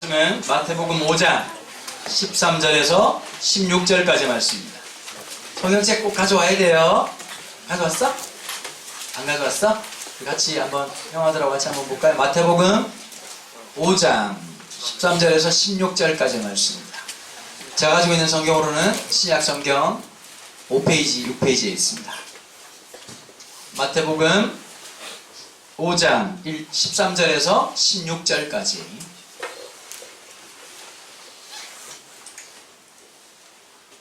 말씀은 마태복음 5장 13절에서 16절까지 말씀입니다. 성경책 꼭 가져와야 돼요. 가져왔어? 안 가져왔어? 같이 한번 형아들하고 같이 한번 볼까요? 마태복음 5장 13절에서 16절까지 말씀입니다. 제가 가지고 있는 성경으로는 신약성경 5페이지, 6페이지에 있습니다. 마태복음 5장 13절에서 16절까지.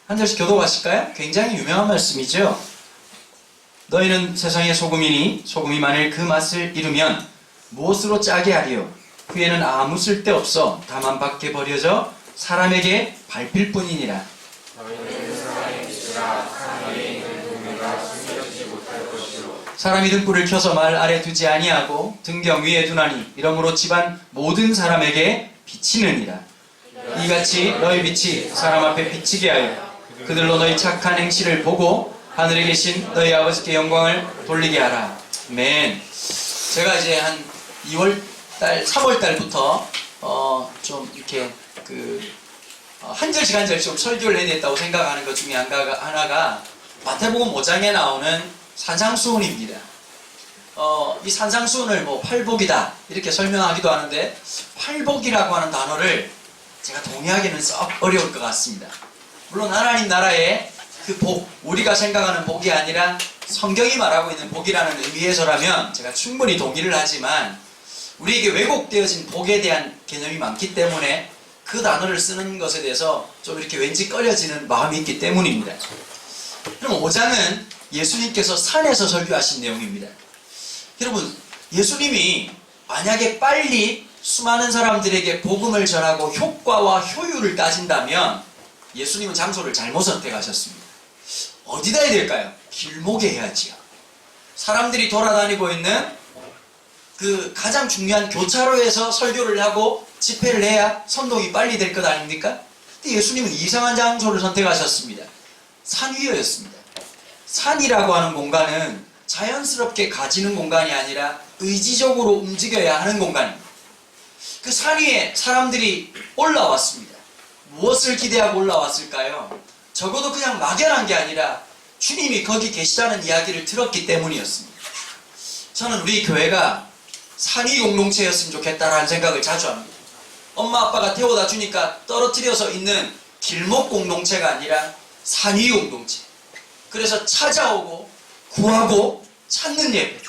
한 절씩 교독하실까요? 굉장히 유명한 말씀이죠. 너희는 세상의 소금이니 소금이 만일 그 맛을 잃으면 무엇으로 짜게 하리요? 후에는 아무 쓸데없어 다만 밖에 버려져 사람에게 밟힐 뿐이니라. 사람이 등불을 켜서 말 아래 두지 아니하고 등경 위에 두나니 이러므로 집안 모든 사람에게 비치느니라. 이같이 너희 빛이 사람 앞에 비치게 하여 그들로 너희 착한 행실을 보고 하늘에 계신 너희 아버지께 영광을 돌리게 하라. 아멘. 제가 이제 한 2월달, 3월달부터 좀 이렇게 한 절씩 한 절씩 좀 설교를 해야 됐다고 생각하는 것 중에 하나가 마태복음 5장에 나오는 산상수훈입니다. 이 산상수훈을 뭐 팔복이다 이렇게 설명하기도 하는데 팔복이라고 하는 단어를 제가 동의하기는 썩 어려울 것 같습니다. 물론 하나님 나라의 그 복, 우리가 생각하는 복이 아니라 성경이 말하고 있는 복이라는 의미에서라면 제가 충분히 동의를 하지만 우리에게 왜곡되어진 복에 대한 개념이 많기 때문에 그 단어를 쓰는 것에 대해서 좀 이렇게 왠지 꺼려지는 마음이 있기 때문입니다. 그럼 5장은 예수님께서 산에서 설교하신 내용입니다. 여러분, 예수님이 만약에 빨리 수많은 사람들에게 복음을 전하고 효과와 효율을 따진다면 예수님은 장소를 잘못 선택하셨습니다. 어디다 해야 될까요? 길목에 해야지요. 사람들이 돌아다니고 있는 그 가장 중요한 교차로에서 설교를 하고 집회를 해야 선동이 빨리 될 것 아닙니까? 근데 예수님은 이상한 장소를 선택하셨습니다. 산 위였습니다. 산이라고 하는 공간은 자연스럽게 가지는 공간이 아니라 의지적으로 움직여야 하는 공간입니다. 그 산 위에 사람들이 올라왔습니다. 무엇을 기대하고 올라왔을까요? 적어도 그냥 막연한 게 아니라 주님이 거기 계시다는 이야기를 들었기 때문이었습니다. 저는 우리 교회가 산위 공동체였으면 좋겠다라는 생각을 자주 합니다. 엄마 아빠가 태워다 주니까 떨어뜨려서 있는 길목 공동체가 아니라 산위 공동체. 그래서 찾아오고 구하고 찾는 예배.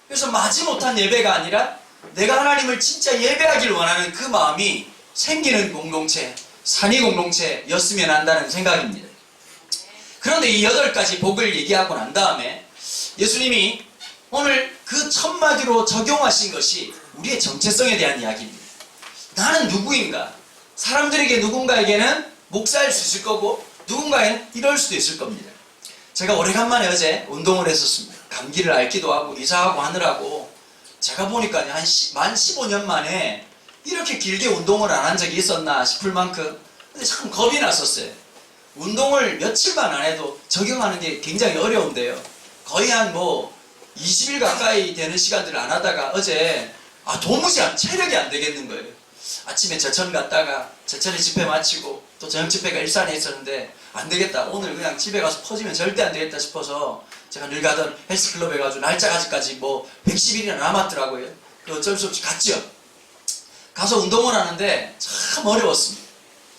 그래서 마지못한 예배가 아니라 내가 하나님을 진짜 예배하길 원하는 그 마음이 생기는 공동체, 산위 공동체였으면 한다는 생각입니다. 그런데 이 8가지 복을 얘기하고 난 다음에 예수님이 오늘 그 첫 마디로 적용하신 것이 우리의 정체성에 대한 이야기입니다. 나는 누구인가? 사람들에게 누군가에게는 목사일 수 있을 거고 누군가에는 이럴 수도 있을 겁니다. 제가 오래간만에 어제 운동을 했었습니다. 감기를 앓기도 하고 이사하고 하느라고 제가 보니까 만 15년 만에 이렇게 길게 운동을 안 한 적이 있었나 싶을 만큼 근데 참 겁이 났었어요. 운동을 며칠만 안 해도 적용하는 게 굉장히 어려운데요. 거의 한 20일 가까이 되는 시간들을 안 하다가 어제 도무지 체력이 안 되겠는 거예요. 아침에 제천 갔다가 제천에 집회 마치고 또 저녁 집회가 일산에 있었는데 안 되겠다. 오늘 그냥 집에 가서 퍼지면 절대 안 되겠다 싶어서 제가 늘 가던 헬스클럽에 가서 날짜가 아직까지 110일이나 남았더라고요. 어쩔 수 없이 갔죠. 가서 운동을 하는데 참 어려웠습니다.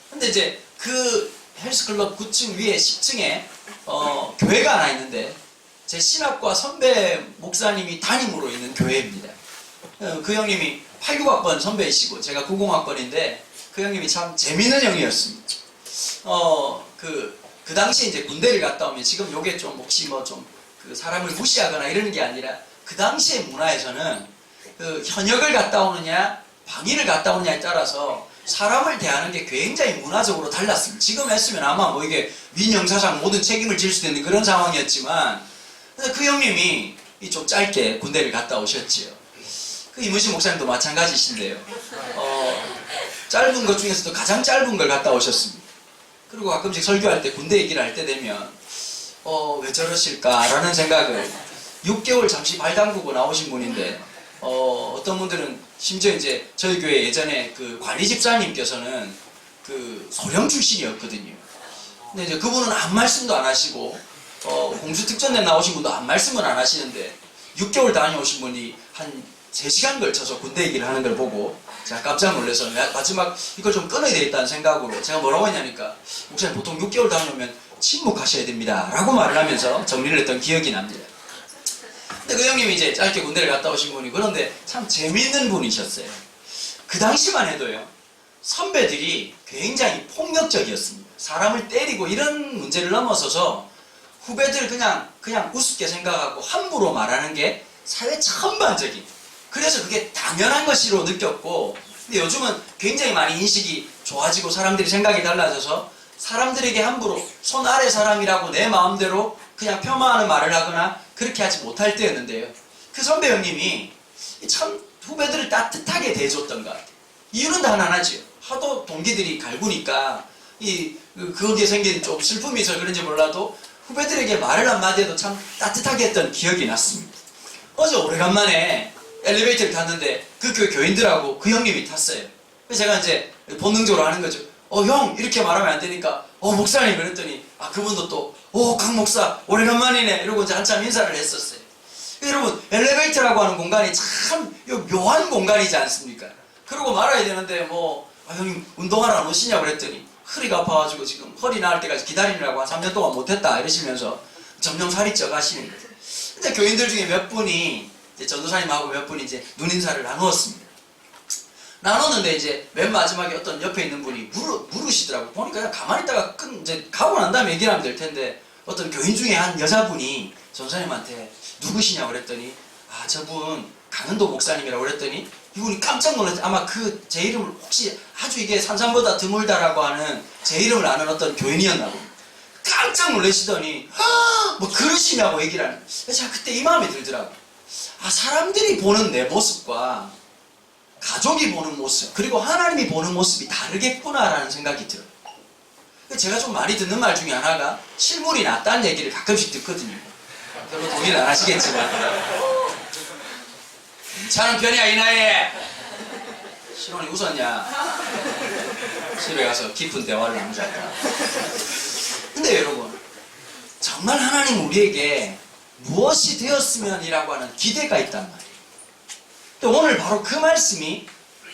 근데 이제 그 헬스클럽 9층 위에 10층에 교회가 하나 있는데 제 신학과 선배 목사님이 담임으로 있는 교회입니다. 그 형님이 89학번 선배이시고 제가 90학번인데 그 형님이 참 재밌는 형이었습니다. 그 당시에 이제 군대를 갔다 오면 지금 요게 좀 혹시 그 사람을 무시하거나 이러는 게 아니라 그 당시의 문화에서는 그 현역을 갔다 오느냐 방위를 갔다 오느냐에 따라서 사람을 대하는 게 굉장히 문화적으로 달랐습니다. 지금 했으면 아마 이게 민형사상 모든 책임을 질 수도 있는 그런 상황이었지만 그 형님이 좀 짧게 군대를 갔다 오셨지요. 그 이문식 목사님도 마찬가지신데요. 짧은 것 중에서도 가장 짧은 걸 갔다 오셨습니다. 그리고 가끔씩 설교할 때 군대 얘기를 할 때 되면 왜 저러실까라는 생각을 6개월 잠시 발 담그고 나오신 분인데 어떤 분들은 심지어 이제 저희 교회 예전에 그 관리 집사님께서는 그 소령 출신이었거든요. 근데 이제 그분은 아무 말씀도 안 하시고 공수특전대 나오신 분도 아무 말씀은 안 하시는데 6개월 다녀오신 분이 한 3시간 걸쳐서 군대 얘기를 하는 걸 보고 제가 깜짝 놀라서 마지막 이걸 좀 끊어야 되겠다는 생각으로 제가 뭐라고 했냐니까 목사님 보통 6개월 다녀오면 침묵하셔야 됩니다 라고 말을 하면서 정리를 했던 기억이 납니다. 근데 그 형님이 이제 짧게 군대를 갔다 오신 분이 그런데 참 재미있는 분이셨어요. 그 당시만 해도요 선배들이 굉장히 폭력적이었습니다. 사람을 때리고 이런 문제를 넘어서서 후배들 그냥 우습게 생각하고 함부로 말하는 게 사회 전반적인 그래서 그게 당연한 것으로 느꼈고 근데 요즘은 굉장히 많이 인식이 좋아지고 사람들이 생각이 달라져서 사람들에게 함부로 손 아래 사람이라고 내 마음대로 그냥 폄하하는 말을 하거나 그렇게 하지 못할 때였는데요. 그 선배 형님이 참 후배들을 따뜻하게 대해줬던 것 같아요. 이유는 다 하나죠. 하도 동기들이 갈구니까 거기에 생긴 좀 슬픔이 있어서 그런지 몰라도 후배들에게 말을 한마디 해도 참 따뜻하게 했던 기억이 났습니다. 어제 오래간만에 엘리베이터를 탔는데 그 교회 교인들하고 그 형님이 탔어요. 그래서 제가 이제 본능적으로 하는 거죠. 형 이렇게 말하면 안 되니까 목사님 그랬더니 그분도 또 강 목사 오래간만이네 이러고 이제 한참 인사를 했었어요. 여러분 엘리베이터라고 하는 공간이 참 묘한 공간이지 않습니까? 그러고 말아야 되는데 형님 운동하러 안 오시냐고 그랬더니 허리가 아파가지고 지금 허리 나을 때까지 기다리느라고 한 3년 동안 못했다 이러시면서 점점 살이 쪄가시는 거죠. 근데 교인들 중에 몇 분이 이제 전도사님하고 몇 분이 이제 눈인사를 나누었습니다. 나눴는데 이제 맨 마지막에 어떤 옆에 있는 분이 물으시더라고. 보니까 그냥 가만히 있다가 이제 가고 난 다음에 얘기를 하면 될 텐데 어떤 교인 중에 한 여자분이 전도사님한테 누구시냐고 그랬더니 저분 강은도 목사님이라고 그랬더니 이분이 깜짝 놀랐어요. 아마 제 이름을 혹시 아주 이게 산삼보다 드물다라고 하는 제 이름을 아는 어떤 교인이었나 봅니다. 깜짝 놀라시더니 뭐 그러시냐고 얘기를 하는. 제가 그때 이 마음이 들더라고요. 사람들이 보는 내 모습과 가족이 보는 모습 그리고 하나님이 보는 모습이 다르겠구나라는 생각이 들어요. 제가 좀 많이 듣는 말 중에 하나가 실물이 낫다는 얘기를 가끔씩 듣거든요. 별로 동의는 안 하시겠지만 괜찮은 편이야 이 나이에. 신혼이 웃었냐? 집에 가서 깊은 대화를 나누자니까. 근데 여러분 정말 하나님 우리에게 무엇이 되었으면이라고 하는 기대가 있단 말이에요. 근데 오늘 바로 그 말씀이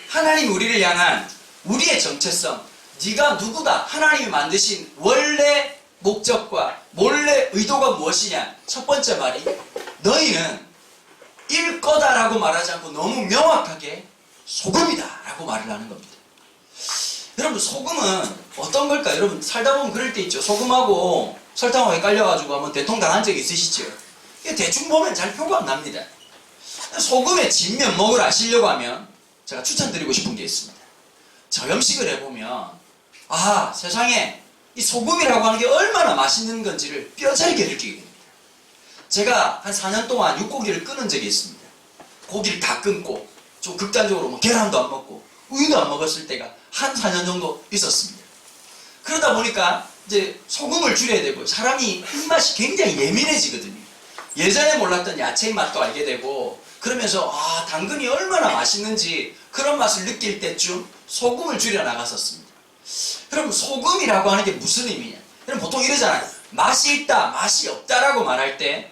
하나님 우리를 향한 우리의 정체성 네가 누구다 하나님이 만드신 원래 목적과 원래 의도가 무엇이냐. 첫 번째 말이 너희는 일 거다라고 말하지 않고 너무 명확하게 소금이다 라고 말을 하는 겁니다. 여러분 소금은 어떤 걸까? 여러분 살다 보면 그럴 때 있죠. 소금하고 설탕하고 헷갈려가지고 한번 대통 당한 적이 있으시죠? 이게 대충 보면 잘 표가 안 납니다. 소금의 진면목을 아시려고 하면 제가 추천드리고 싶은 게 있습니다. 저염식을 해보면 세상에 이 소금이라고 하는 게 얼마나 맛있는 건지를 뼈저리게 느끼게 됩니다. 제가 한 4년 동안 육고기를 끊은 적이 있습니다. 고기를 다 끊고 좀 극단적으로 계란도 안 먹고 우유도 안 먹었을 때가 한 4년 정도 있었습니다. 그러다 보니까 이제 소금을 줄여야 되고 사람이 입맛이 굉장히 예민해지거든요. 예전에 몰랐던 야채의 맛도 알게 되고 그러면서 당근이 얼마나 맛있는지 그런 맛을 느낄 때쯤 소금을 줄여 나갔었습니다. 그럼 소금이라고 하는 게 무슨 의미냐? 그럼 보통 이러잖아요. 맛이 있다, 맛이 없다라고 말할 때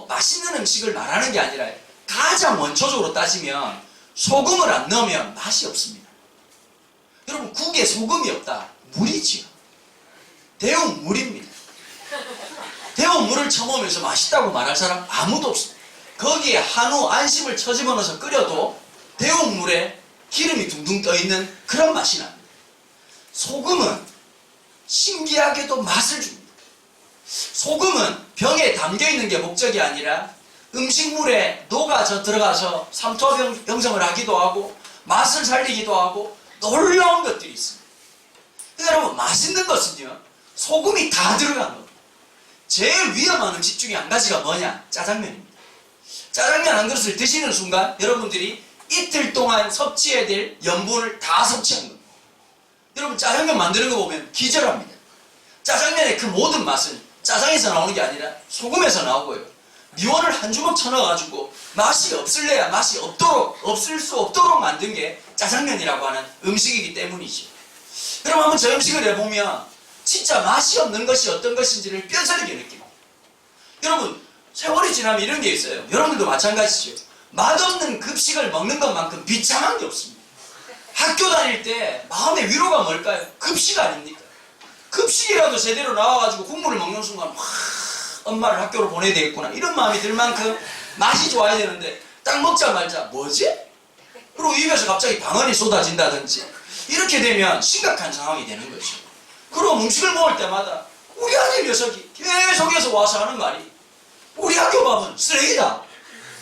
맛있는 음식을 말하는 게 아니라 가장 원초적으로 따지면 소금을 안 넣으면 맛이 없습니다. 여러분 국에 소금이 없다. 물이지요. 데운 물입니다. 데운 물을 처먹으면서 맛있다고 말할 사람 아무도 없습니다. 거기에 한우 안심을 쳐집어넣어서 끓여도 데운 물에 기름이 둥둥 떠있는 그런 맛이 납니다. 소금은 신기하게도 맛을 줍니다. 소금은 병에 담겨있는 게 목적이 아니라 음식물에 녹아져 들어가서 삼투압 형성을 하기도 하고 맛을 살리기도 하고 놀라운 것들이 있습니다. 여러분 맛있는 것은요 소금이 다 들어간 겁니다. 제일 위험한 음식 중에 한 가지가 뭐냐? 짜장면입니다. 짜장면 한 그릇을 드시는 순간 여러분들이 이틀 동안 섭취해야 될 염분을 다 섭취한 겁니다. 여러분 짜장면 만드는 거 보면 기절합니다. 짜장면의 그 모든 맛은 짜장에서 나오는 게 아니라 소금에서 나오고요. 미원을 한 주먹 쳐넣어가지고 맛이 없을래야 맛이 없을 수 없도록 만든 게 짜장면이라고 하는 음식이기 때문이죠. 여러분 한번 저 음식을 해보면 진짜 맛이 없는 것이 어떤 것인지를 뼈저리게 느낍니다. 여러분 세월이 지나면 이런 게 있어요. 여러분들도 마찬가지죠. 맛없는 급식을 먹는 것만큼 비참한 게 없습니다. 학교 다닐 때 마음의 위로가 뭘까요? 급식 아닙니까? 급식이라도 제대로 나와가지고 국물을 먹는 순간 와, 엄마를 학교로 보내야 되겠구나 이런 마음이 들 만큼 맛이 좋아야 되는데 딱 먹자마자 뭐지? 그리고 입에서 갑자기 방언이 쏟아진다든지 이렇게 되면 심각한 상황이 되는 거죠. 그리고 음식을 먹을 때마다 우리 아들 녀석이 계속해서 와서 하는 말이 우리 학교 밥은 쓰레기다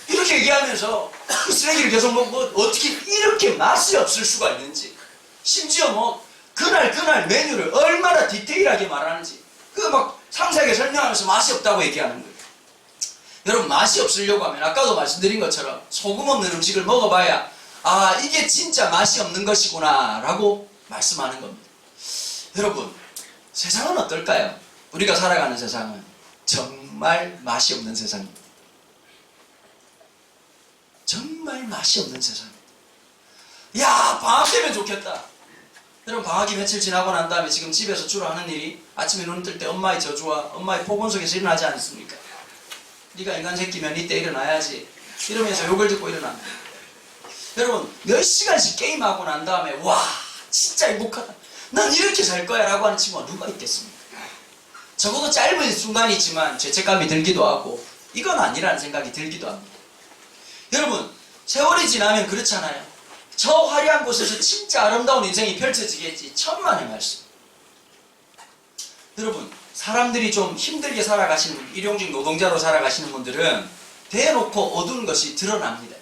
이렇게 얘기하면서 그 쓰레기를 계속 먹고 어떻게 이렇게 맛이 없을 수가 있는지, 심지어 뭐 그날 메뉴를 얼마나 디테일하게 말하는지 그 막 상세하게 설명하면서 맛이 없다고 얘기하는 거예요. 여러분 맛이 없으려고 하면 아까도 말씀드린 것처럼 소금 없는 음식을 먹어봐야 아 이게 진짜 맛이 없는 것이구나 라고 말씀하는 겁니다. 여러분 세상은 어떨까요? 우리가 살아가는 세상은 정말 맛이 없는 세상입니다. 정말 맛이 없는 세상입니다. 야 방학 되면 좋겠다. 여러분 방학이 며칠 지나고 난 다음에 지금 집에서 주로 하는 일이 아침에 눈 뜰 때 엄마의 저주와 엄마의 폭언 속에서 일어나지 않습니까? 네가 인간 새끼면 이때 일어나야지 이러면서 욕을 듣고 일어납니다. 여러분 몇 시간씩 게임하고 난 다음에 와 진짜 행복하다 난 이렇게 살 거야 라고 하는 친구가 누가 있겠습니까? 적어도 짧은 순간이 있지만 죄책감이 들기도 하고 이건 아니라는 생각이 들기도 합니다. 여러분 세월이 지나면 그렇잖아요. 저 화려한 곳에서 진짜 아름다운 인생이 펼쳐지겠지. 천만의 말씀. 여러분 사람들이 좀 힘들게 살아가시는 분, 일용직 노동자로 살아가시는 분들은 대놓고 어두운 것이 드러납니다.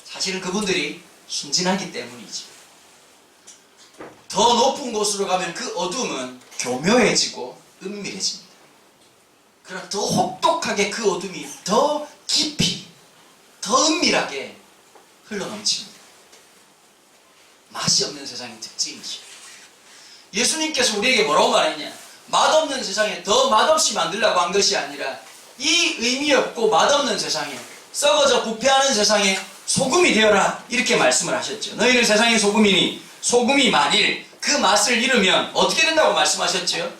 사실은 그분들이 순진하기 때문이지. 더 높은 곳으로 가면 그 어둠은 교묘해지고 은밀해집니다. 그러나 더 혹독하게 그 어둠이 더 깊이 더 은밀하게 흘러넘칩니다. 맛이 없는 세상의 특징이죠. 예수님께서 우리에게 뭐라고 말했냐? 맛없는 세상에 더 맛없이 만들려고 한 것이 아니라 이 의미 없고 맛없는 세상에 썩어져 부패하는 세상에 소금이 되어라 이렇게 말씀을 하셨죠. 너희는 세상의 소금이니 소금이 만일 그 맛을 잃으면 어떻게 된다고 말씀하셨죠?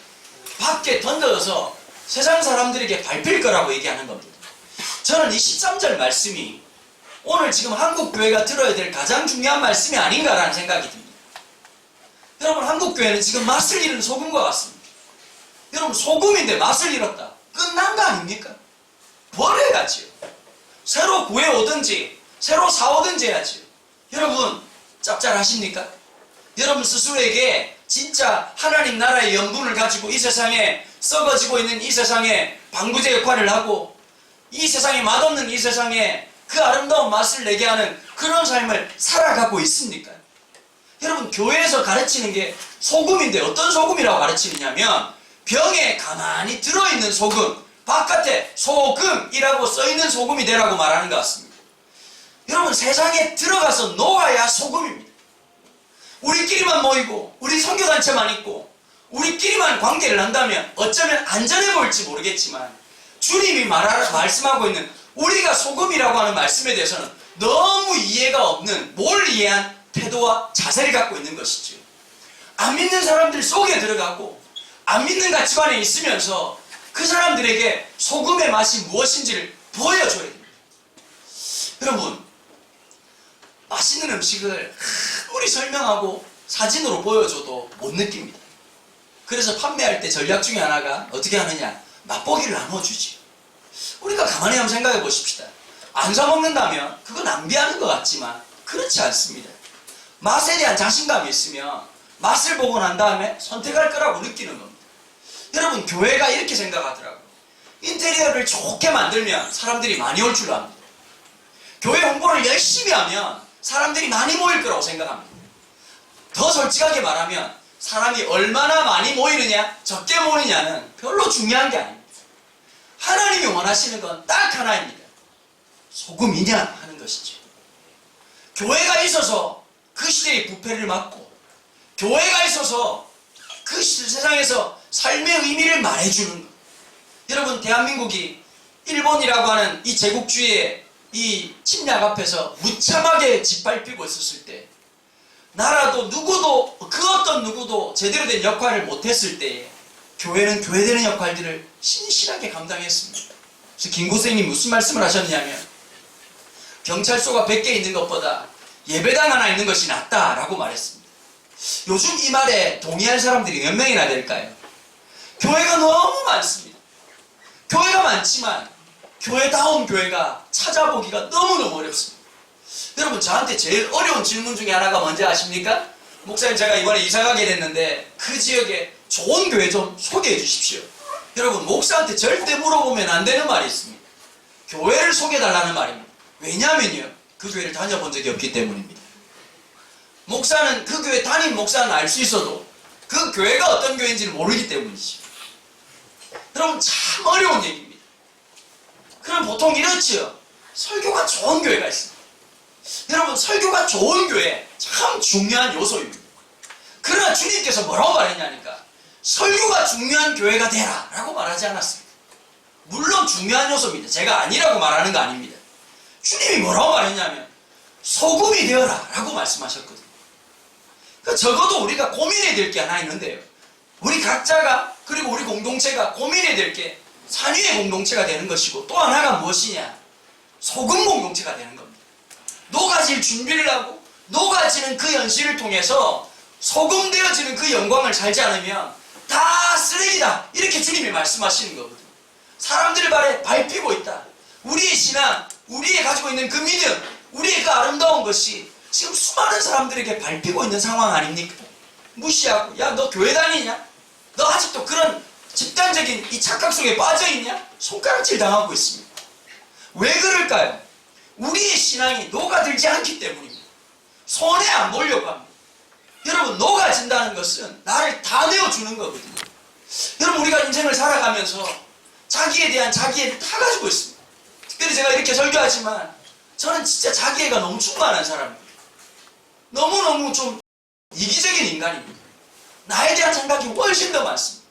밖에 던져져서 세상 사람들에게 밟힐 거라고 얘기하는 겁니다. 저는 이 13절 말씀이 오늘 지금 한국교회가 들어야 될 가장 중요한 말씀이 아닌가라는 생각이 듭니다. 여러분 한국교회는 지금 맛을 잃은 소금과 같습니다. 여러분 소금인데 맛을 잃었다. 끝난 거 아닙니까? 버려야지요. 새로 구해오든지 새로 사오든지 해야지요. 여러분 짭짤하십니까? 여러분 스스로에게 진짜 하나님 나라의 연분을 가지고 이 세상에 썩어지고 있는 이 세상에 방부제 역할을 하고 이 세상에 맛없는 이 세상에 그 아름다운 맛을 내게 하는 그런 삶을 살아가고 있습니까? 여러분 교회에서 가르치는 게 소금인데 어떤 소금이라고 가르치느냐면 병에 가만히 들어있는 소금, 바깥에 소금이라고 써있는 소금이 되라고 말하는 것 같습니다. 여러분 세상에 들어가서 녹아야 소금입니다. 우리끼리만 모이고 우리 선교단체만 있고 우리끼리만 관계를 한다면 어쩌면 안전해 보일지 모르겠지만 주님이 말씀하고 있는 우리가 소금이라고 하는 말씀에 대해서는 너무 이해가 없는 몰이해한 태도와 자세를 갖고 있는 것이죠. 안 믿는 사람들 속에 들어가고 안 믿는 가치관에 있으면서 그 사람들에게 소금의 맛이 무엇인지를 보여줘야 됩니다. 여러분 맛있는 음식을 아무리 설명하고 사진으로 보여줘도 못 느낍니다. 그래서 판매할 때 전략 중에 하나가 어떻게 하느냐, 맛보기를 나눠주지. 우리가 가만히 한번 생각해 보십시다. 안 사먹는다면 그거 낭비하는 것 같지만 그렇지 않습니다. 맛에 대한 자신감이 있으면 맛을 보고 난 다음에 선택할 거라고 느끼는 겁니다. 여러분 교회가 이렇게 생각하더라고요. 인테리어를 좋게 만들면 사람들이 많이 올 줄 압니다. 교회 홍보를 열심히 하면 사람들이 많이 모일 거라고 생각합니다. 더 솔직하게 말하면 사람이 얼마나 많이 모이느냐 적게 모이느냐는 별로 중요한 게 아닙니다. 하나님이 원하시는 건 딱 하나입니다. 소금이냐 하는 것이죠. 교회가 있어서 그 시대의 부패를 막고 교회가 있어서 그 세상에서 삶의 의미를 말해주는 것. 여러분 대한민국이 일본이라고 하는 이 제국주의의 이 침략 앞에서 무참하게 짓밟히고 있었을 때, 나라도 누구도 그 어떤 누구도 제대로 된 역할을 못했을 때에 교회는 교회되는 역할들을 신실하게 감당했습니다. 그래서 김 고생님 무슨 말씀을 하셨냐면, 경찰서가 100개 있는 것보다 예배당 하나 있는 것이 낫다라고 말했습니다. 요즘 이 말에 동의할 사람들이 몇 명이나 될까요? 교회가 너무 많습니다. 교회가 많지만 교회다운 교회가 찾아보기가 너무너무 어렵습니다. 여러분, 저한테 제일 어려운 질문 중에 하나가 뭔지 아십니까? 목사님, 제가 이번에 이사 가게 됐는데 그 지역에 좋은 교회 좀 소개해 주십시오. 여러분, 목사한테 절대 물어보면 안 되는 말이 있습니다. 교회를 소개해달라는 말입니다. 왜냐면요, 그 교회를 다녀본 적이 없기 때문입니다. 목사는 그 교회 담임 목사는 알 수 있어도 그 교회가 어떤 교회인지를 모르기 때문이죠. 여러분, 참 어려운 얘기입니다. 그럼 보통 이렇지요. 설교가 좋은 교회가 있습니다. 여러분, 설교가 좋은 교회 참 중요한 요소입니다. 그러나 주님께서 뭐라고 말했냐니까, 설교가 중요한 교회가 되라 라고 말하지 않았습니다. 물론 중요한 요소입니다. 제가 아니라고 말하는 거 아닙니다. 주님이 뭐라고 말했냐면 소금이 되어라 라고 말씀하셨거든요. 그러니까 적어도 우리가 고민해야 될 게 하나 있는데요, 우리 각자가, 그리고 우리 공동체가 고민해야 될 게 산위의 공동체가 되는 것이고, 또 하나가 무엇이냐, 소금 공동체가 되는 겁니다. 녹아질 준비를 하고 녹아지는 그 현실을 통해서 소금 되어지는 그 영광을 살지 않으면 다 쓰레기다, 이렇게 주님이 말씀하시는 거거든요. 사람들의 발에 밟히고 있다. 우리의 신앙, 우리의 가지고 있는 그 믿음, 우리의 그 아름다운 것이 지금 수많은 사람들에게 밟히고 있는 상황 아닙니까? 무시하고, 야, 너 교회 다니냐? 너 아직도 그런 집단적인 이 착각 속에 빠져있냐? 손가락질 당하고 있습니다. 왜 그럴까요? 우리의 신앙이 녹아들지 않기 때문입니다. 손에 안 보려고 합니다. 여러분, 녹아진다는 것은 나를 다 내어주는 거거든요. 여러분, 우리가 인생을 살아가면서 자기에 대한 자기애를 다 가지고 있습니다. 특별히 제가 이렇게 설교하지만 저는 진짜 자기애가 너무 충만한 사람입니다. 너무너무 좀 이기적인 인간입니다. 나에 대한 생각이 훨씬 더 많습니다.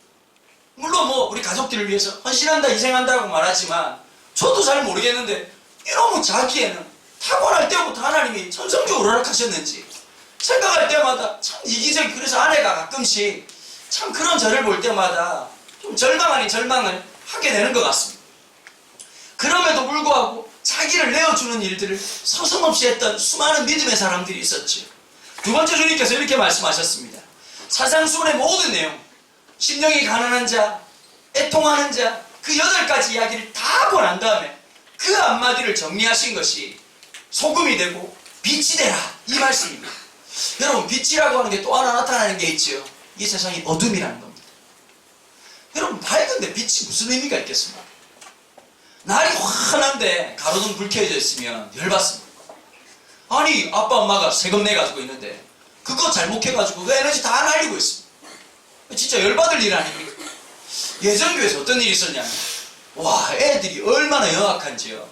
물론 뭐 우리 가족들을 위해서 헌신한다, 희생한다고 말하지만 저도 잘 모르겠는데, 이놈의 자기애는 타고날 때부터 하나님이 천성적으로 허락하셨는지 생각할 때마다 참 이기적이. 그래서 아내가 가끔씩 참 그런 저를 볼 때마다 좀 절망 아닌 절망을 하게 되는 것 같습니다. 그럼에도 불구하고 자기를 내어주는 일들을 서슴없이 했던 수많은 믿음의 사람들이 있었죠. 두 번째, 주님께서 이렇게 말씀하셨습니다. 사상수훈의 모든 내용, 심령이 가난한 자, 애통하는 자, 그 8가지 이야기를 다 하고 난 다음에 그 한마디를 정리하신 것이 소금이 되고 빛이 되라, 이 말씀입니다. 여러분, 빛이라고 하는 게 또 하나 나타나는 게 있지요. 이 세상이 어둠이라는 겁니다. 여러분, 밝은데 빛이 무슨 의미가 있겠습니까? 날이 환한데 가로등 불 켜져 있으면 열받습니다. 아니, 아빠 엄마가 세금 내가지고 있는데 그거 잘못해가지고 그 에너지 다 날리고 있습니다. 진짜 열받을 일 아닙니까? 예전 교회에서 어떤 일이 있었냐면, 와, 애들이 얼마나 영악한지요.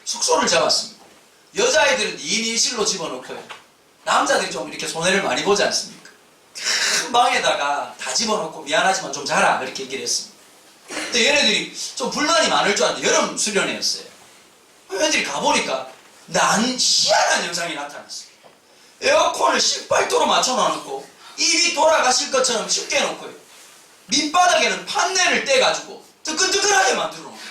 숙소를 잡았습니다. 여자애들은 2인 1실로 집어넣고요, 남자들이 좀 이렇게 손해를 많이 보지 않습니까? 큰 방에다가 다 집어넣고 미안하지만 좀 자라, 그렇게 얘기를 했습니다. 근데 얘네들이 좀 불만이 많을 줄 알았는데 여름 수련회였어요. 애들이 가보니까 희한한 현상이 나타났어요. 에어컨을 18도로 맞춰놓고 입이 돌아가실 것처럼 쉽게 해놓고요, 밑바닥에는 판넬을 떼가지고 뜨끈뜨끈하게 만들어 놓은 거예요.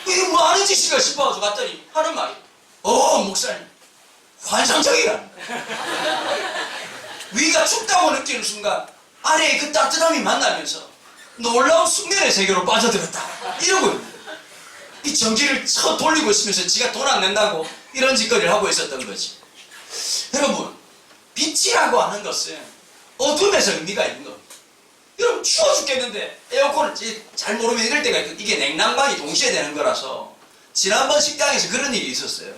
이게 뭐 하는 짓이가 싶어가지고 갔더니 하는 말이, 목사님, 환상적이라는 거예요. 위가 춥다고 느끼는 순간 아래의 그 따뜻함이 만나면서 놀라운 숙면의 세계로 빠져들었다, 이러고 있는 거예요. 이 전기를 돌리고 있으면서 지가 돈 안 낸다고 이런 짓거리를 하고 있었던 거지. 여러분, 빛이라고 하는 것은 어둠에서 의미가 있는 겁니다. 여러분, 추워 죽겠는데 에어컨을 잘 모르면 이럴 때가 있고, 이게 냉난방이 동시에 되는 거라서 지난번 식당에서 그런 일이 있었어요.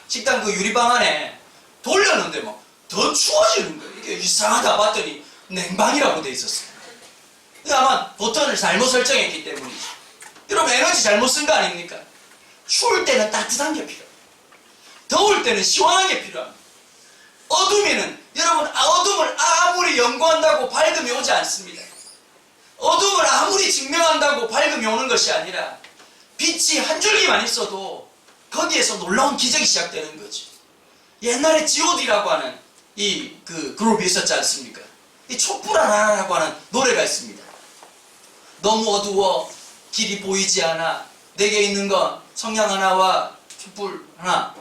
식당 그 유리방 안에 돌렸는데 뭐 더 추워지는 거예요. 이게 이상하다 봤더니 냉방이라고 돼 있었어요. 아마 버튼을 잘못 설정했기 때문이죠. 여러분, 에너지 잘못 쓴 거 아닙니까? 추울 때는 따뜻한 게 필요합니다. 더울 때는 시원한 게 필요합니다. 어둠에는, 여러분, 어둠을 아무리 연구한다고 밝음이 오지 않습니다. 어둠을 아무리 증명한다고 밝음이 오는 것이 아니라 빛이 한 줄기만 있어도 거기에서 놀라운 기적이 시작되는 거죠. 옛날에 G.O.D라고 하는 그 그룹이 있었지 않습니까? 이 촛불 하나라고 하는 노래가 있습니다. 너무 어두워 길이 보이지 않아 내게 있는 건 성냥 하나와 촛불 하나.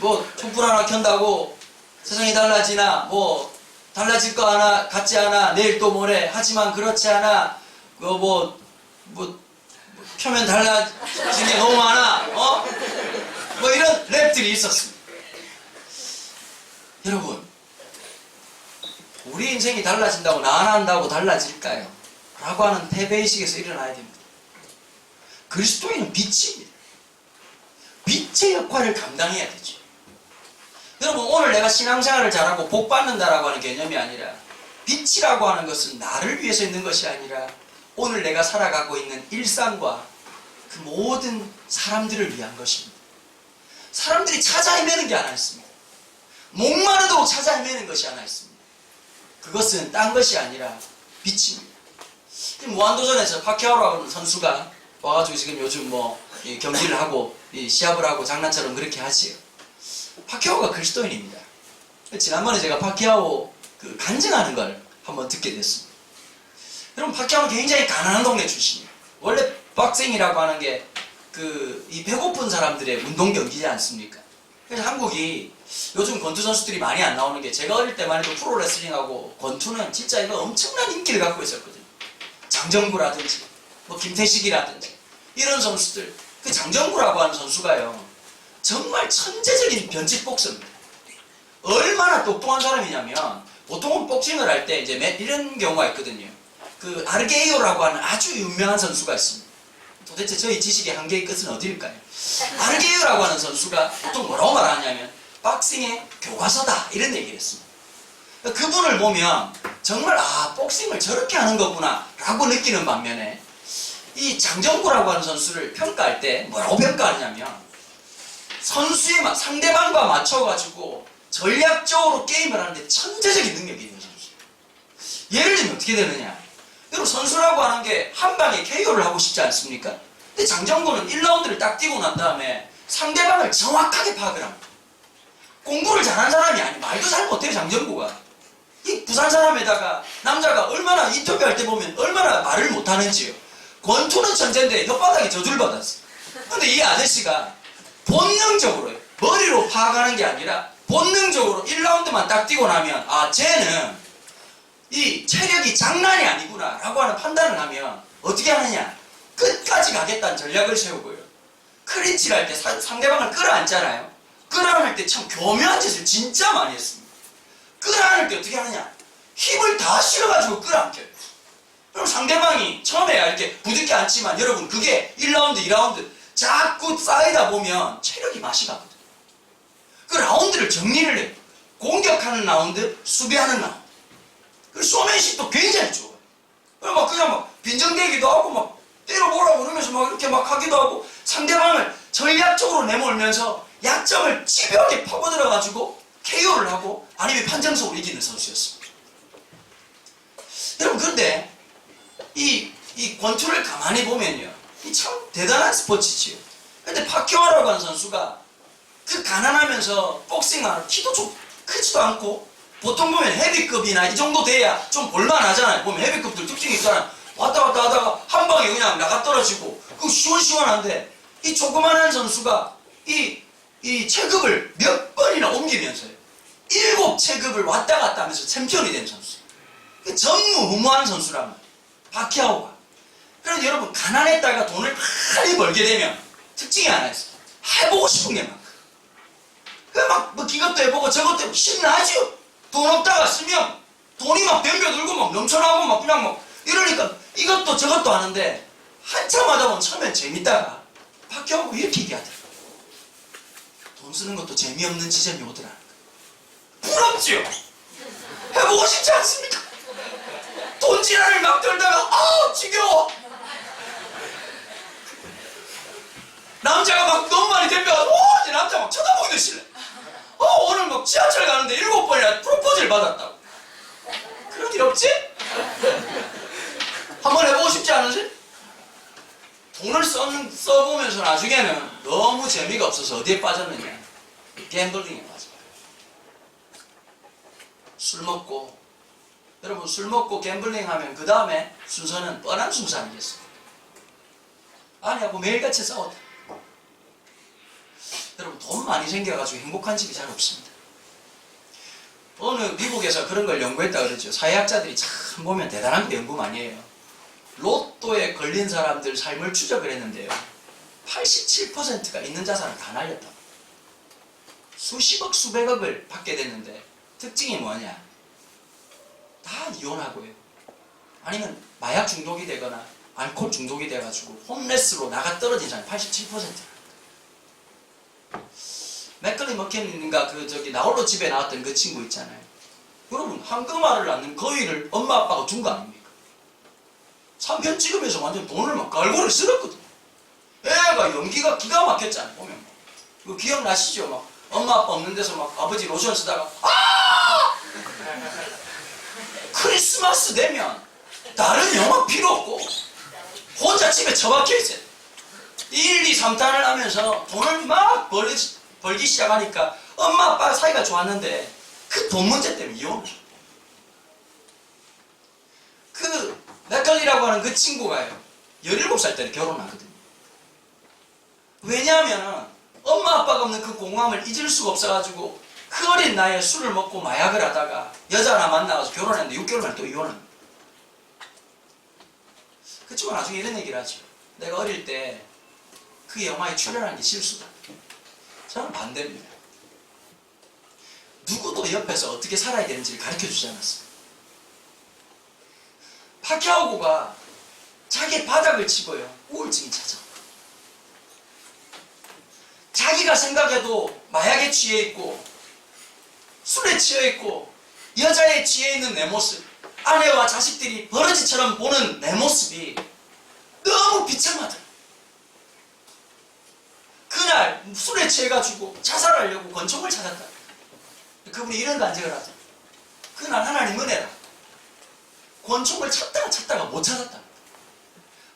뭐 촛불 하나 켠다고 세상이 달라지나, 뭐 달라질 거 하나 같지 않아, 내일 또 모레. 하지만 그렇지 않아, 뭐 표면 달라진 게 너무 많아. 뭐 이런 랩들이 있었습니다. 여러분, 우리 인생이 달라진다고 나 안 한다고 달라질까요? 라고 하는 패배의식에서 일어나야 됩니다. 그리스도인은 빛입니다. 빛의 역할을 감당해야 되죠. 여러분, 오늘 내가 신앙생활을 잘하고 복 받는다라고 하는 개념이 아니라, 빛이라고 하는 것은 나를 위해서 있는 것이 아니라 오늘 내가 살아가고 있는 일상과 그 모든 사람들을 위한 것입니다. 사람들이 찾아 헤매는 게 하나 있습니다. 목마르도록 찾아 헤매는 것이 하나 있습니다. 그것은 딴 것이 아니라 빛입니다. 무한도전에서 파키아오라고 하는 선수가 와가지고 지금 요즘 경기를 하고 시합을 하고 장난처럼 그렇게 하지요. 파키아오가 그리스도인입니다. 지난번에 제가 파키아오 간증하는 걸 한번 듣게 됐습니다. 여러분, 파키아오는 굉장히 가난한 동네 출신이에요. 원래 박싱이라고 하는 게 이 배고픈 사람들의 운동 경기지 않습니까? 그래서 한국이 요즘 권투 선수들이 많이 안 나오는 게, 제가 어릴 때만 해도 프로레슬링하고 권투는 진짜 이거 엄청난 인기를 갖고 있었거든요. 장정구라든지 김태식이라든지 이런 선수들. 그 장정구라고 하는 선수가요, 정말 천재적인 변칙 복서입니다. 얼마나 똑똑한 사람이냐면, 보통은 복싱을 할 때 이제 이런 경우가 있거든요. 그 아르게이오라고 하는 아주 유명한 선수가 있습니다. 도대체 저희 지식의 한계의 끝은 어디일까요? 아르게이오라고 하는 선수가 보통 뭐라고 말하냐면 박싱의 교과서다, 이런 얘기를 했습니다. 그분을 보면 정말 복싱을 저렇게 하는 거구나 라고 느끼는 반면에, 이 장정구라고 하는 선수를 평가할 때 뭐라고 평가하냐면, 선수의 상대방과 맞춰가지고 전략적으로 게임을 하는데 천재적인 능력이 있는 선수. 예를 들면 어떻게 되느냐, 여러분, 선수라고 하는 게 한 방에 KO를 하고 싶지 않습니까? 근데 장정구는 1라운드를 딱 뛰고 난 다음에 상대방을 정확하게 파악을 합니다. 공부를 잘하는 사람이 아니, 말도 잘 못해요. 장정구가 이 부산 사람에다가 남자가 얼마나 인터뷰할 때 보면 얼마나 말을 못하는지요. 권투는 천재인데 혓바닥에 저주를 받았어요. 근데 이 아저씨가 본능적으로 머리로 파악하는 게 아니라 본능적으로 1라운드만 딱 뛰고 나면, 쟤는 이 체력이 장난이 아니구나 라고 하는 판단을 하면 어떻게 하느냐, 끝까지 가겠다는 전략을 세우고요. 클린치를 할 때 상대방을 끌어안잖아요. 끌어안을 때 참 교묘한 짓을 진짜 많이 했습니다. 끌어안을 때 어떻게 하느냐, 힘을 다 실어가지고 끌어안겨요. 그럼 상대방이 처음에 이렇게 부득이 않지만, 여러분, 그게 1라운드 2라운드 자꾸 쌓이다 보면 체력이 맛이 가거든요. 그 라운드를 정리를 해요. 공격하는 라운드, 수비하는 라운드. 그 쇼맨십도 굉장히 좋아요. 그냥 빈정대기도 하고 때려보라고 그러면서 이렇게 하기도 하고, 상대방을 전략적으로 내몰면서 약점을 집요하게 파고들어가지고 KO를 하고, 아니면 판정석으로 이기는 선수였습니다. 여러분, 그런데 이 권투를 가만히 보면요, 이 참 대단한 스포츠지요. 근데 파키아오라고 하는 선수가 그 가난하면서 복싱하는, 키도 좀 크지도 않고, 보통 보면 헤비급이나 이 정도 돼야 좀 볼만하잖아요. 보면 헤비급들 특징이 있잖아요. 왔다 갔다 하다가 한 방에 그냥 나가 떨어지고, 그거 시원시원한데, 이 조그만한 선수가 이 체급을 몇 번이나 옮기면서요, 7체급을 왔다 갔다 하면서 챔피언이 된 선수. 전무후무한 선수란 말이에요, 파키아오가. 그런데 여러분, 가난했다가 돈을 많이 벌게 되면 특징이 하나 있어요. 해보고 싶은 게 많고, 이것도 해보고 저것도 해보고 신나죠. 돈 없다가 쓰면 돈이 덤벼들고 넘쳐나고 그냥 이러니까 이것도 저것도 하는데, 한참 하다 보면 처음엔 재밌다가 파키아오가 이렇게 얘기하더라고요. 돈 쓰는 것도 재미없는 지점이 오더라는 거예요. 부럽지요? 해보고 싶지 않습니까? 돈지랄을 막 들다가 지겨워. 남자가 너무 많이 덤벼가지고 이제 남자 쳐다보기도 싫어. 오늘 지하철 가는데 7번이나 프로포즈를 받았다고. 그런 일 없지? 써보면서 나중에는 너무 재미가 없어서 어디에 빠졌느냐? 갬블링에 빠져요. 술 먹고, 여러분 술 먹고 갬블링 하면 그 다음에 순서는 뻔한 순서 아니겠습니까? 아내하고 매일같이 싸웠다. 여러분 돈 많이 생겨가지고 행복한 집이 잘 없습니다. 어느 미국에서 그런 걸 연구했다 그러죠. 사회학자들이 참 보면 대단한 거 연구 많이 해요. 로또에 걸린 사람들 삶을 추적을 했는데요. 87%가 있는 자산을 다 날렸다. 수십억 수백억을 받게 됐는데 특징이 뭐냐? 다 이혼하고요. 아니면 마약 중독이 되거나 알코올 중독이 돼가지고 홈레스로 나가 떨어진 사람이 87%. 맥컬리 머켄인가 나홀로 집에 나왔던 그 친구 있잖아요. 여러분 한금알을 낳는 거위를 엄마 아빠가 준 거 아닙니까? 3편 찍으면서 완전 돈을 막 갈고리 쓸었거든요. 애가 연기가 기가 막혔잖아요. 보면 그 기억나시죠? 막 엄마 아빠 없는 데서 막 아버지 로션 쓰다가 크리스마스 되면 다른 영화 필요 없고 혼자 집에 처박혀 있어요. 1, 2, 3탄을 하면서 돈을 막 벌기 시작하니까 엄마 아빠 사이가 좋았는데 그 돈 문제 때문에 이혼을. 그 맥컬리라고 하는 그 친구가요 17살 때 결혼하거든요. 왜냐하면 엄마 아빠가 없는 그 공허함을 잊을 수가 없어가지고 그 어린 나이에 술을 먹고 마약을 하다가 여자 하나 만나서 결혼했는데 6개월 만에 또 이혼합니다. 그 친구가 나중에 이런 얘기를 하죠. 내가 어릴 때 그 영화에 출연한 게 실수다. 저는 반대입니다. 누구도 옆에서 어떻게 살아야 되는지를 가르쳐주지 않았어요. 파키아오고가 자기 바닥을 치고요 우울증이 찾아. 자기가 생각해도 마약에 취해 있고 술에 취해 있고 여자에 취해 있는 내 모습, 아내와 자식들이 버러지처럼 보는 내 모습이 너무 비참하다. 그날 술에 취해가지고 자살하려고 권총을 찾았다. 그분이 이런 간증을 하죠. 그날 하나님 은혜라 권총을 찾다가 못 찾았다.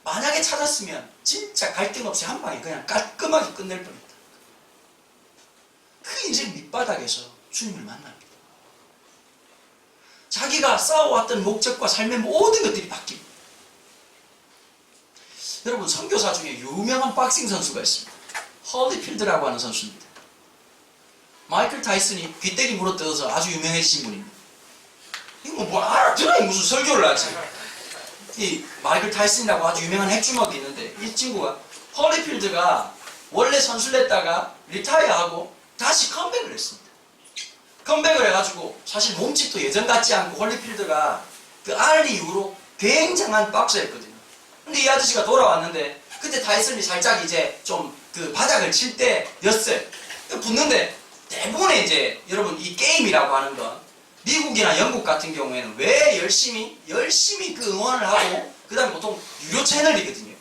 만약에 찾았으면 진짜 갈등 없이 한 방에 그냥 깔끔하게 끝낼 뻔했다. 그 인생 밑바닥에서 주님을 만납니다. 자기가 쌓아왔던 목적과 삶의 모든 것들이 바뀝니다. 여러분 선교사 중에 유명한 박싱 선수가 있습니다. 헐리필드라고 하는 선수입니다. 마이클 타이슨이 귀때기 물어뜯어서 아주 유명해지신 분입니다. 이거 뭐 알아들어야 무슨 설교를 하지. 이 마이클 타이슨이라고 아주 유명한 핵주먹이 있는데 이 친구가 헐리필드가 원래 선수를 했다가 리타이어하고 다시 컴백을 했습니다. 컴백을 해가지고 사실 몸집도 예전 같지 않고 헐리필드가 그 알 이후로 굉장한 박스였거든요. 근데 이 아저씨가 돌아왔는데 그때 타이슨이 살짝 이제 좀 그 바닥을 칠 때였어요. 붙는데 대부분의 이제 여러분 이 게임이라고 하는 건 미국이나 영국 같은 경우에는 왜 열심히 그 응원을 하고 그 다음에 보통 유료 채널이거든요.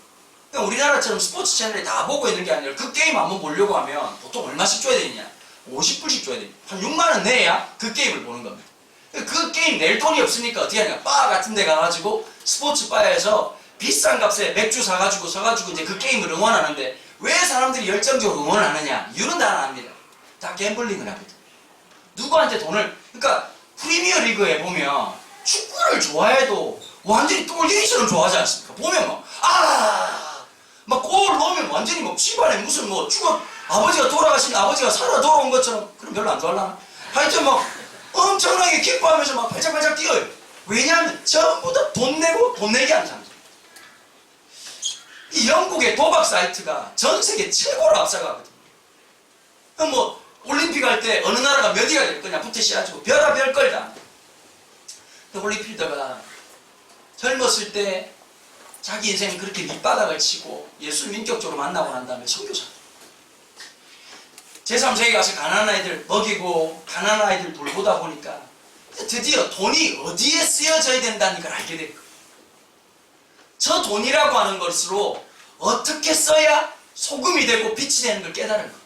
그러니까 우리나라처럼 스포츠 채널에 다 보고 있는 게 아니라 그 게임 한번 보려고 하면 보통 얼마씩 줘야 되느냐? 50불씩 줘야 됩니다. 한 6만원 내야 그 게임을 보는 겁니다. 그 게임 낼 돈이 없으니까 어떻게 하냐? 바 같은 데 가가지고 스포츠 바에서 비싼 값에 맥주 사가지고 이제 그 게임을 응원하는데 왜 사람들이 열정적으로 응원을 하느냐? 이유는 다 압니다. 다 갬블링을 하거든. 누구한테 돈을, 그러니까 프리미어 리그에 보면 축구를 좋아해도 완전히 똘갱이처럼 좋아하지 않습니까? 보면 막 골 넣으면 완전히 막 집안에 무슨 뭐 아버지가 돌아가신 아버지가 살아 돌아온 것처럼 그럼 별로 안 좋아하려나? 하여튼 막 엄청나게 기뻐하면서 막 발작발작 뛰어요. 왜냐하면 전부 다 돈 내고 돈 내게 하는 사람들. 이 영국의 도박 사이트가 전 세계 최고로 앞서가거든요. 그럼 뭐 올림픽 할 때 어느 나라가 몇 위가 될 거냐 붙으셔가지고 별의별 걸 다. 홀리필더가 젊었을 때 자기 인생이 그렇게 밑바닥을 치고 예수를 인격적으로 만나고 난 다음에 선교사. 제3세계 가서 가난한 아이들 먹이고 가난한 아이들 돌보다 보니까 드디어 돈이 어디에 쓰여져야 된다는 걸 알게 된 거예요. 저 돈이라고 하는 것으로 어떻게 써야 소금이 되고 빛이 되는 걸 깨달은 거예요.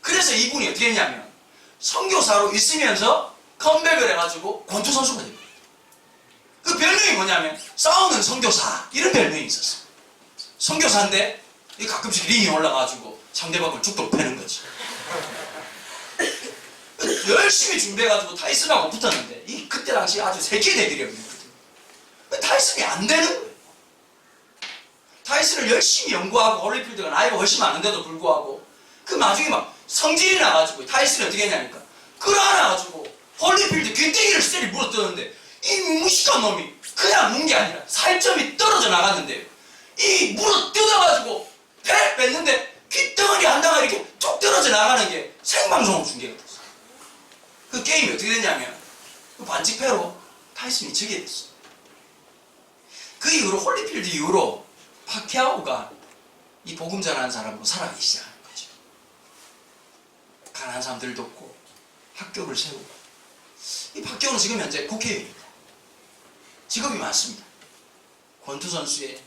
그래서 이분이 어떻게 했냐면 선교사로 있으면서 컴백을 해가지고 권투 선수가 됩니다. 그 별명이 뭐냐면 싸우는 선교사 이런 별명이 있었어요. 선교사인데 이 가끔씩 링에 올라가지고 상대방을 죽도록 패는 거지. 열심히 준비해가지고 타이슨하고 붙었는데 그때 당시 아주 세계 대결이었거든. 타이슨이 안 되는 거예요. 타이슨을 열심히 연구하고 홀리필드가 나이가 훨씬 많은데도 불구하고 그 나중에 막 성질이 나가지고 타이슨이 어떻게 했냐니까 끌어안아가지고 홀리필드 귀때기를 세리 물어뜯었는데 이 무식한 놈이 그냥 문 게 아니라 살점이 떨어져 나갔는데요. 이 물어뜯어가지고 배를 뺐는데 귓덩어리 한 덩어리 이렇게 툭 떨어져 나가는 게 생방송으로 중계가 됐어. 그 게임이 어떻게 됐냐면 반칙패로 타이슨이 지게 됐어. 그 이후로 홀리필드 이후로 파키아오가 이 복음 전하는 사람으로 살아가기 시작하는 거죠. 가난한 사람들 돕고 학교를 세우고. 이 파키아오는 지금 현재 국회의원입니다. 직업이 많습니다. 권투 선수에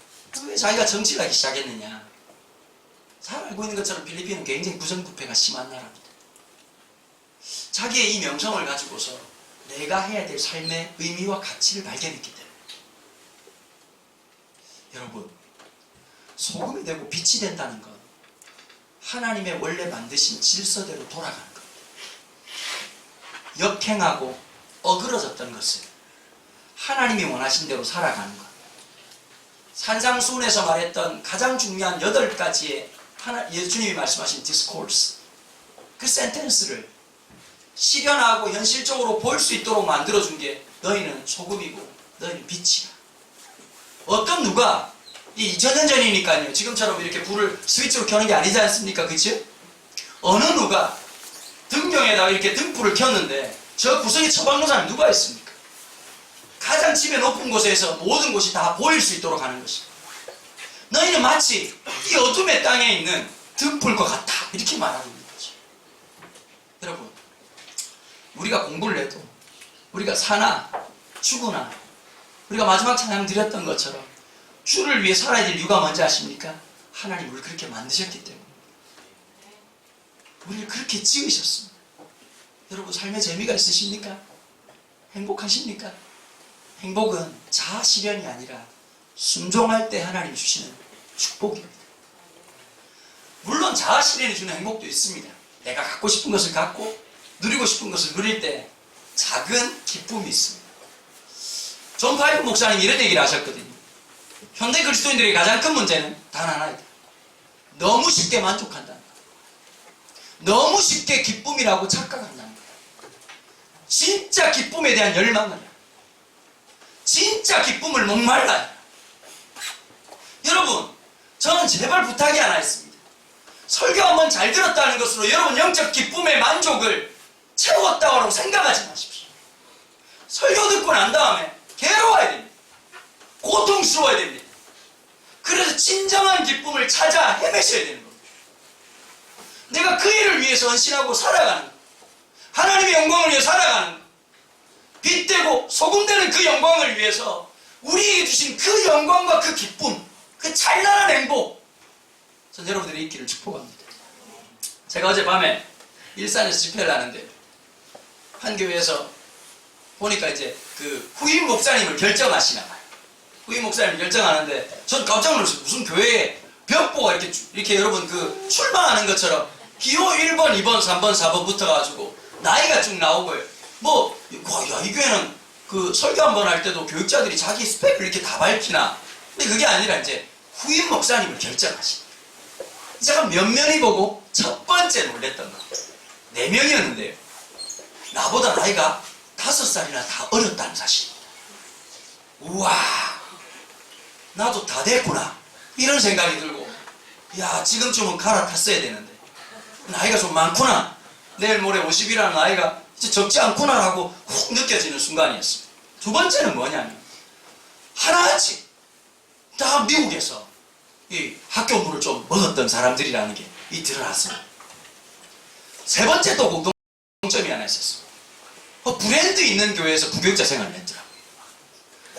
왜 자기가 정치를 하기 시작했느냐. 잘 알고 있는 것처럼 필리핀은 굉장히 부정부패가 심한 나라입니다. 자기의 이 명성을 가지고서 내가 해야 될 삶의 의미와 가치를 발견했기 때문에 여러분 소금이 되고 빛이 된다는 건 하나님의 원래 만드신 질서대로 돌아가는 겁니다. 역행하고 어그러졌던 것을 하나님이 원하신 대로 살아가는 것. 산상수훈에서 말했던 가장 중요한 8가지의 예수님이 말씀하신 디스코스, 그 센텐스를 실현하고 현실적으로 볼 수 있도록 만들어준 게 너희는 소금이고 너희는 빛이야. 어떤 누가 이 2000년 전이니까요. 지금처럼 이렇게 불을 스위치로 켜는 게 아니지 않습니까? 그치? 어느 누가 등경에다가 이렇게 등불을 켰는데 저 구석에 처박는 사람이 누가 있습니까? 가장 집에 높은 곳에서 모든 곳이 다 보일 수 있도록 하는 것입니다. 너희는 마치 이 어둠의 땅에 있는 등불과 같다. 이렇게 말하고 있는 거죠. 여러분, 우리가 공부를 해도 우리가 사나 죽으나 우리가 마지막 찬양 드렸던 것처럼 주를 위해 살아야 될 이유가 뭔지 아십니까? 하나님 우리를 그렇게 만드셨기 때문에 우리를 그렇게 지으셨습니다. 여러분 삶에 재미가 있으십니까? 행복하십니까? 행복은 자아 실현이 아니라 순종할 때 하나님 주시는 축복입니다. 물론 자아 실현이 주는 행복도 있습니다. 내가 갖고 싶은 것을 갖고 누리고 싶은 것을 누릴 때 작은 기쁨이 있습니다. 존 파이프 목사님 이런 얘기를 하셨거든요. 현대 그리스도인들의 가장 큰 문제는 단 하나이다. 너무 쉽게 만족한다는 거예요. 너무 쉽게 기쁨이라고 착각한다는 거예요. 진짜 기쁨에 대한 열망을 해요. 진짜 기쁨을 목말라요. 여러분, 저는 제발 부탁이 하나 있습니다. 설교 한번 잘 들었다는 것으로 여러분 영적 기쁨의 만족을 채웠다고 생각하지 마십시오. 설교 듣고 난 다음에 괴로워야 됩니다. 고통스러워야 됩니다. 그래서 진정한 기쁨을 찾아 헤매셔야 되는 겁니다. 내가 그 일을 위해서 헌신하고 살아가는 것, 하나님의 영광을 위해 살아가는 것, 빛되고 소금되는 그 영광을 위해서 우리에게 주신 그 영광과 그 기쁨, 그 찬란한 행복, 전 여러분들의 있기를 축복합니다. 제가 어젯밤에 일산에서 집회를 하는데 한 교회에서 보니까 이제 그 후임 목사님을 결정하시나 봐요. 후임 목사님을 결정하는데 전 깜짝 놀랐어요. 무슨 교회에 벽보가 이렇게 여러분 그 출마하는 것처럼 기호 1번, 2번, 3번, 4번 붙어가지고 나이가 쭉 나오고요. 뭐, 야, 이 교회는 그 설교 한 번 할 때도 교육자들이 자기 스펙을 이렇게 다 밝히나. 근데 그게 아니라 이제 후임 목사님을 결정하십니다. 제가 면면히 보고 첫 번째 놀랬던 거. 4명이었는데요. 나보다 나이가 5살이나 다 어렸다는 사실입니다. 우와, 나도 다 됐구나. 이런 생각이 들고, 야, 지금쯤은 갈아탔어야 되는데, 나이가 좀 많구나. 내일 모레 50이라는 나이가 이제 적지 않구나라고 훅 느껴지는 순간이었습니다. 두 번째는 뭐냐면, 하나같이 다 미국에서 이 학교물을 좀 먹었던 사람들이라는 게 드러났습니다. 세 번째 또 공통점이 하나 있었습니다. 브랜드 있는 교회에서 부교육자 생활을 했더라고요.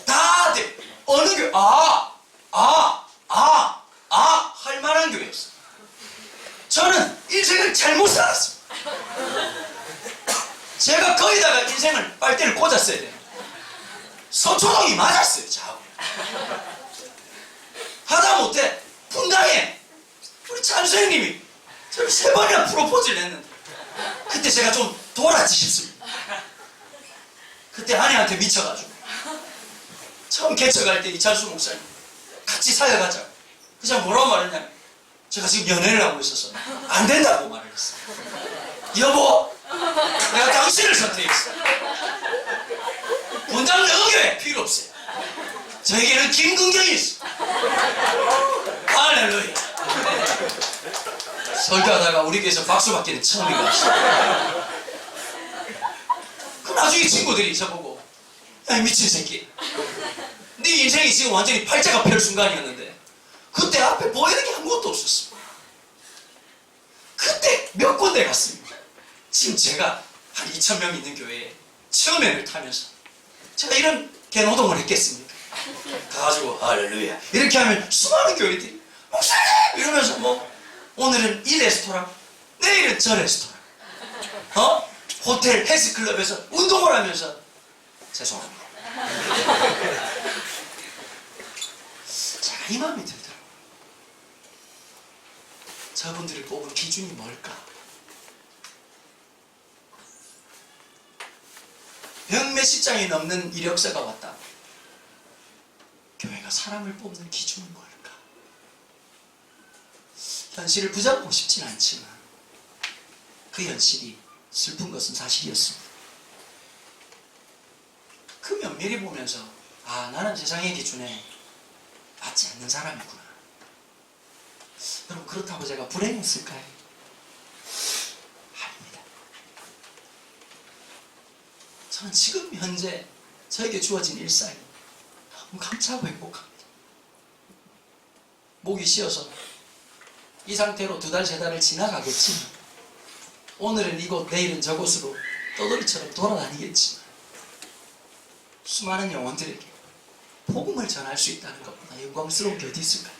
다들 어느 교회, 할 만한 교회였어요. 저는 인생을 잘못 살았습니다. 제가 거기다가 인생을 빨대를 꽂았어야 돼요. 서초동이 맞았어요, 자고. 하다못해 분당에 우리 찬수형님이 저를 3번이나 프로포즈를 했는데 그때 제가 좀 돌았지 싶습니다. 그때 아내한테 미쳐가지고 처음 개척할 때 이찬수 목사님 같이 사역하자. 그냥 뭐라고 말했냐면 제가 지금 연애를 하고 있어서 안 된다고 말을 했어요. 여보, 내가 당신을 선택했어. 본당 너교회 필요 없어요. 저에게는 김근경이 있어. 할렐루야. 설교하다가 우리 교회에서 박수 받기는 처음인 것 같아요. 그 나중에 친구들이 저보고 야 미친 새끼, 네 인생이 지금 완전히 팔자가 펼 순간이었는데 그때 앞에 보이는 게 아무것도 없었어. 그때 몇 군데 갔습니다. 지금 제가 한 2,000명 있는 교회에 처음에를 타면서 제가 이런 개노동을 했겠습니까? 가가지고 할렐루야 이렇게 하면 수많은 교회들이 목사님 이러면서 뭐 오늘은 이 레스토랑, 내일은 저 레스토랑, 호텔 헬스클럽에서 운동을 하면서 죄송합니다. 제가 이 마음이 들더라고요. 저분들을 뽑은 기준이 뭘까? 몇십 장이 넘는 이력서가 왔다. 교회가 사람을 뽑는 기준이 뭘까? 현실을 부정하고 싶진 않지만 그 현실이 슬픈 것은 사실이었습니다. 그 면밀히 보면서 아, 나는 세상의 기준에 맞지 않는 사람이구나. 여러분, 그렇다고 제가 불행했을까요? 아닙니다. 저는 지금 현재 저에게 주어진 일상이 너무 감사하고 행복합니다. 목이 쉬어서 이 상태로 2달, 3달을 지나가겠지만 오늘은 이곳, 내일은 저곳으로 떠돌이처럼 돌아다니겠지만 수많은 영혼들에게 복음을 전할 수 있다는 것보다 영광스러운 게 어디 있을까요?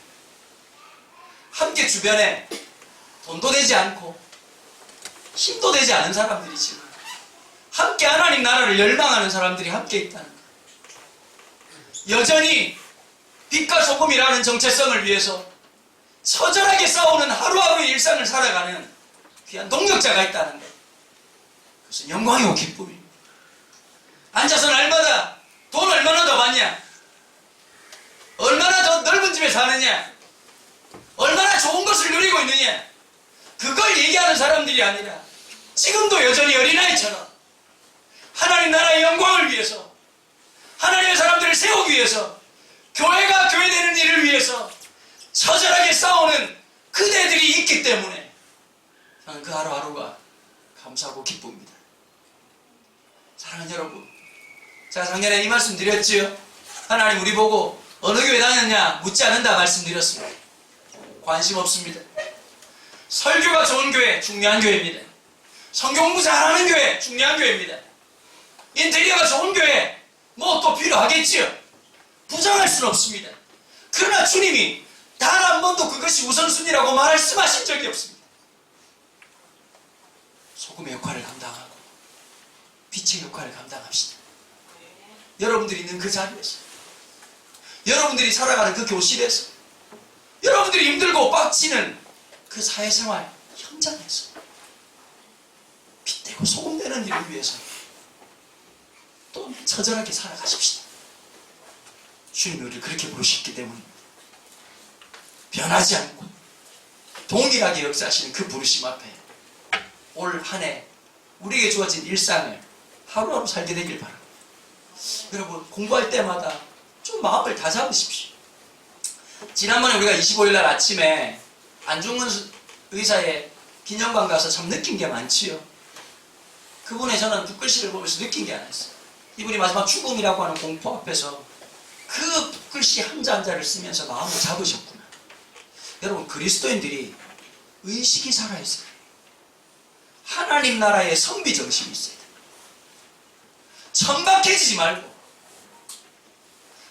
함께 주변에 돈도 되지 않고 힘도 되지 않은 사람들이지만 함께 하나님 나라를 열망하는 사람들이 함께 있다는 것. 여전히 빛과 소금이라는 정체성을 위해서 처절하게 싸우는 하루하루의 일상을 살아가는 귀한 동력자가 있다는 것. 그것은 영광이고 기쁨입니다. 앉아서 날마다 돈 얼마나 더 받냐? 얼마나 더 넓은 집에 사느냐? 얼마나 좋은 것을 누리고 있느냐? 그걸 얘기하는 사람들이 아니라 지금도 여전히 어린아이처럼 하나님 나라의 영광을 위해서, 하나님의 사람들을 세우기 위해서, 교회가 교회되는 일을 위해서 처절하게 싸우는 그대들이 있기 때문에 저는 그 하루하루가 감사하고 기쁩니다. 사랑하는 여러분, 제가 작년에 이 말씀 드렸지요. 하나님 우리 보고 어느 교회 다녔냐 묻지 않는다 말씀드렸습니다. 관심 없습니다. 설교가 좋은 교회 중요한 교회입니다. 성경 공부 잘하는 교회 중요한 교회입니다. 인테리어가 좋은 교회 뭐 또 필요하겠지요. 부정할 수는 없습니다. 그러나 주님이 단 한 번도 그것이 우선순위라고 말씀하신 적이 없습니다. 소금의 역할을 감당하고 빛의 역할을 감당합시다. 여러분들이 있는 그 자리에서, 여러분들이 살아가는 그 교실에서, 여러분들이 힘들고 빡치는 그 사회생활 현장에서 빛되고 소금되는 일을 위해서 또 처절하게 살아가십시다. 주님이 우리를 그렇게 부르셨기 때문입니다. 변하지 않고 동일하게 역사하시는 그 부르심 앞에 올 한 해 우리에게 주어진 일상을 하루하루 살게 되길 바랍니다. 여러분, 공부할 때마다 좀 마음을 다잡으십시오. 지난번에 우리가 25일 날 아침에 안중근 의사의 기념관 가서 참 느낀 게 많지요. 그분의 저는 붓글씨를 보면서 느낀 게 하나 있어요. 이분이 마지막 죽음이라고 하는 공포 앞에서 그 붓글씨 한자 한자를 쓰면서 마음을 잡으셨구나. 여러분, 그리스도인들이 의식이 살아있어요. 하나님 나라의 성비 정신이 있어야 돼요. 천박해지지 말고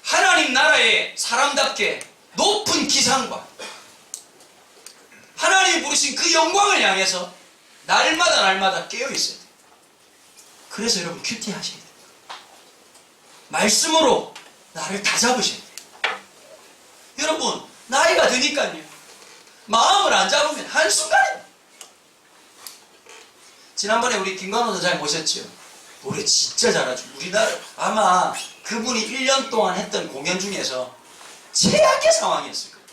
하나님 나라의 사람답게 높은 기상과 하나님이 부르신 그 영광을 향해서 날마다 깨어 있어야 돼요. 그래서 여러분 큐티 하셔야 돼요. 말씀으로 나를 다잡으셔야 돼요. 여러분, 나이가 드니까요, 마음을 안 잡으면 한순간에. 지난번에 우리 김관호 전사님 모셨죠? 노래 진짜 잘하죠. 우리나라 아마 그분이 1년 동안 했던 공연 중에서 최악의 상황이었을 거예요.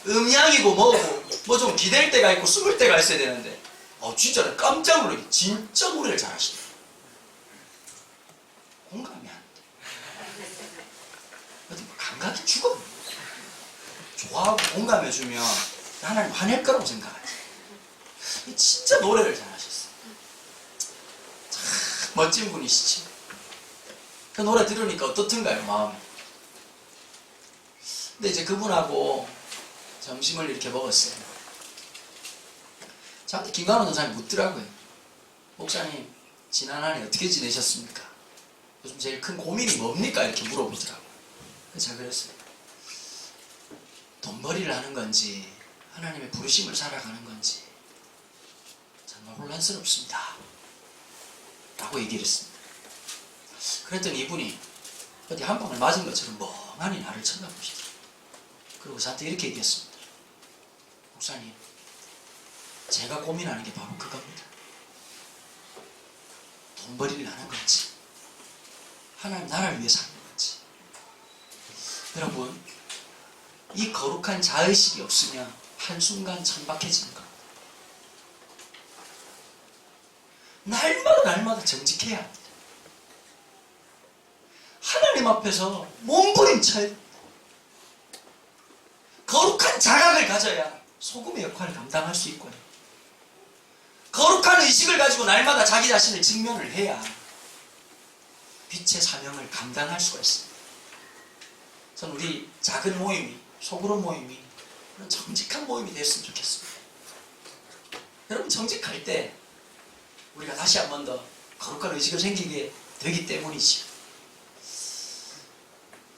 음양이고 뭐고 뭐 좀 기댈 때가 있고 숨을 때가 있어야 되는데 진짜 깜짝 놀라게 진짜 노래를 잘하시더라고요. 공감이 안 돼. 어디 뭐 감각이 죽어. 좋아하고 공감해주면 하나님 화낼 거라고 생각하지. 진짜 노래를 잘하셨어요. 참 멋진 분이시지. 그 노래 들으니까 어떻든가요, 마음이. 근데 이제 그분하고 점심을 이렇게 먹었어요. 저한테 김관호 전사님 묻더라고요. 목사님, 지난 한 해 어떻게 지내셨습니까? 요즘 제일 큰 고민이 뭡니까? 이렇게 물어보더라고요. 그래서 제가 그랬어요. 돈벌이를 하는 건지 하나님의 부르심을 살아가는 건지 정말 혼란스럽습니다. 라고 얘기를 했습니다. 그랬더니 이분이 어디 한 방을 맞은 것처럼 멍하니 나를 쳐다보시더라고요. 그리고 저한테 이렇게 얘기했습니다. 목사님, 제가 고민하는 게 바로 그겁니다. 돈벌이를 하는 건지 하나님 나라를 위해 사는 건지. 여러분, 이 거룩한 자의식이 없으면 한순간 천박해지는 겁니다. 날마다 정직해야 합니다. 하나님 앞에서 몸부림쳐야 됩니다. 거룩한 자각을 가져야 소금의 역할을 감당할 수 있고요. 거룩한 의식을 가지고 날마다 자기 자신을 직면을 해야 빛의 사명을 감당할 수가 있습니다. 저는 우리 작은 모임이, 소그룹 모임이 그런 정직한 모임이 됐으면 좋겠습니다. 여러분, 정직할 때 우리가 다시 한 번 더 거룩한 의식을 생기게 되기 때문이죠.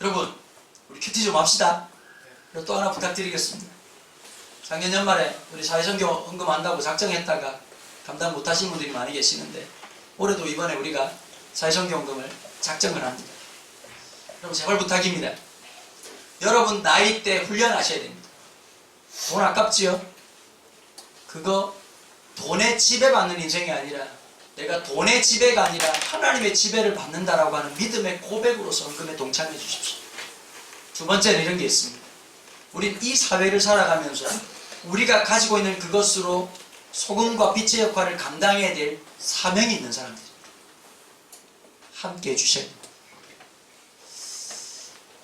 여러분, 우리 큐티 좀 합시다. 그리고 또 하나 부탁드리겠습니다. 작년 연말에 우리 사회선교 헌금한다고 작정했다가 감당 못하신 분들이 많이 계시는데 올해도 이번에 우리가 사회선교 헌금을 작정을 합니다. 여러분, 제발 부탁입니다. 여러분 나이 때 훈련하셔야 됩니다. 돈 아깝지요? 그거 돈의 지배받는 인생이 아니라 내가 돈의 지배가 아니라 하나님의 지배를 받는다라고 하는 믿음의 고백으로서 헌금에 동참해 주십시오. 두 번째는 이런 게 있습니다. 우린 이 사회를 살아가면서 우리가 가지고 있는 그것으로 소금과 빛의 역할을 감당해야 될 사명이 있는 사람들입니다. 함께 해주셔야 됩니다.